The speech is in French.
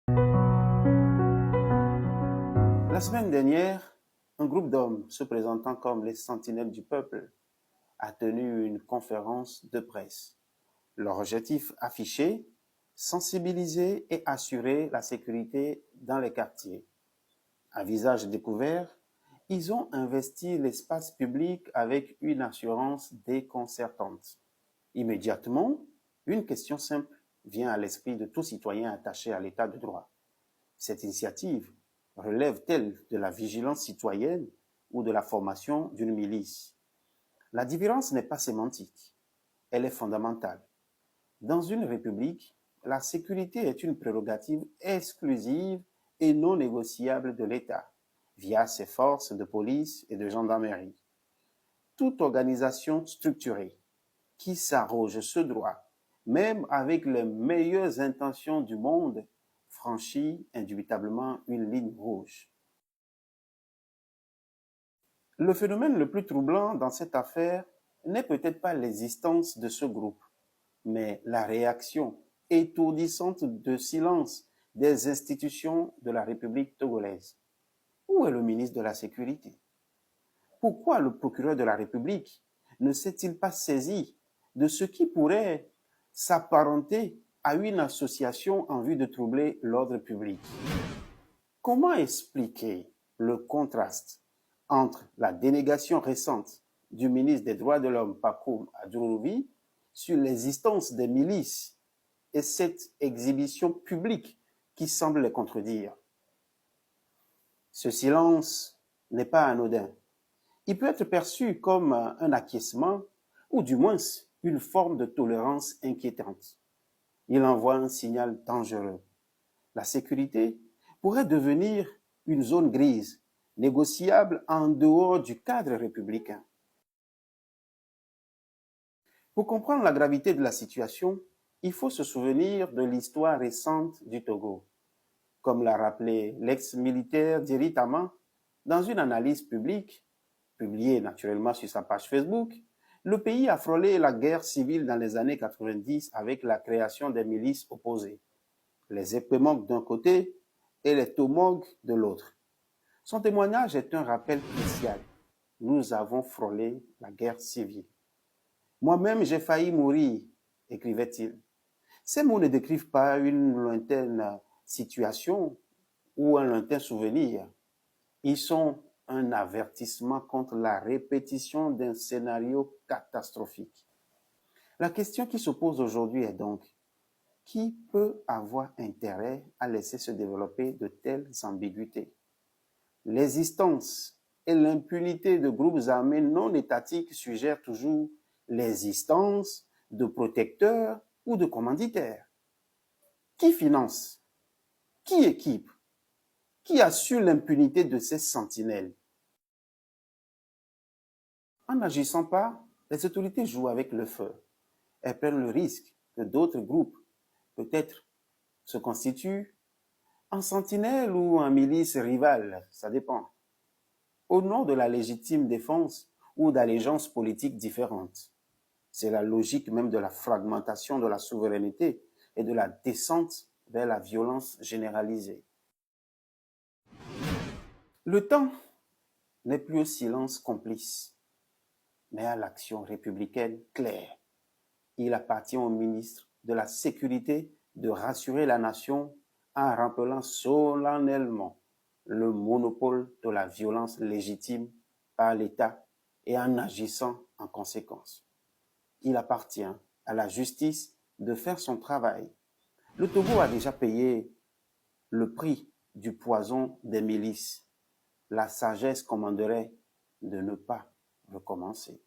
La semaine dernière, un groupe d'hommes se présentant comme les sentinelles du peuple a tenu une conférence de presse. Leur objectif affiché, sensibiliser et assurer la sécurité dans les quartiers. À visage découvert, ils ont investi l'espace public avec une assurance déconcertante. Immédiatement, une question simple vient à l'esprit de tout citoyen attaché à l'état de droit. Cette initiative relève-t-elle de la vigilance citoyenne ou de la formation d'une milice? La différence n'est pas sémantique, elle est fondamentale. Dans une république, la sécurité est une prérogative exclusive et non négociable de l'État, via ses forces de police et de gendarmerie. Toute organisation structurée qui s'arroge ce droit, même avec les meilleures intentions du monde, franchit indubitablement une ligne rouge. Le phénomène le plus troublant dans cette affaire n'est peut-être pas l'existence de ce groupe, mais la réaction étourdissante de silence des institutions de la République togolaise. Où est le ministre de la Sécurité? Pourquoi le procureur de la République ne s'est-il pas saisi de ce qui pourrait s'apparenter à une association en vue de troubler l'ordre public? Comment expliquer le contraste entre la dénégation récente du ministre des Droits de l'Homme, Pakoum Adjouroubi, sur l'existence des milices et cette exhibition publique qui semble les contredire? Ce silence n'est pas anodin. Il peut être perçu comme un acquiescement ou du moins une forme de tolérance inquiétante. Il envoie un signal dangereux. La sécurité pourrait devenir une zone grise, négociable en dehors du cadre républicain. Pour comprendre la gravité de la situation, il faut se souvenir de l'histoire récente du Togo. Comme l'a rappelé l'ex-militaire Diri Tama dans une analyse publique, publiée naturellement sur sa page Facebook, le pays a frôlé la guerre civile dans les années 90 avec la création des milices opposées, les Epemok d'un côté et les Tomog de l'autre. Son témoignage est un rappel crucial. Nous avons frôlé la guerre civile. Moi-même, j'ai failli mourir, écrivait-il. Ces mots ne décrivent pas une lointaine situation ou un lointain souvenir. Ils sont un avertissement contre la répétition d'un scénario catastrophique. La question qui se pose aujourd'hui est donc, qui peut avoir intérêt à laisser se développer de telles ambiguïtés? L'existence et l'impunité de groupes armés non étatiques suggèrent toujours l'existence de protecteurs ou de commanditaires. Qui finance? Qui équipe? Qui assure l'impunité de ces sentinelles? En n'agissant pas, les autorités jouent avec le feu. Elles prennent le risque que d'autres groupes, peut-être, se constituent en sentinelles ou en milices rivales, ça dépend, au nom de la légitime défense ou d'allégeances politiques différentes. C'est la logique même de la fragmentation de la souveraineté et de la descente vers la violence généralisée. Le temps n'est plus au silence complice, mais à l'action républicaine claire. Il appartient au ministre de la Sécurité de rassurer la nation en rappelant solennellement le monopole de la violence légitime par l'État et en agissant en conséquence. Il appartient à la justice de faire son travail. Le Togo a déjà payé le prix du poison des milices. La sagesse commanderait de ne pas recommencer.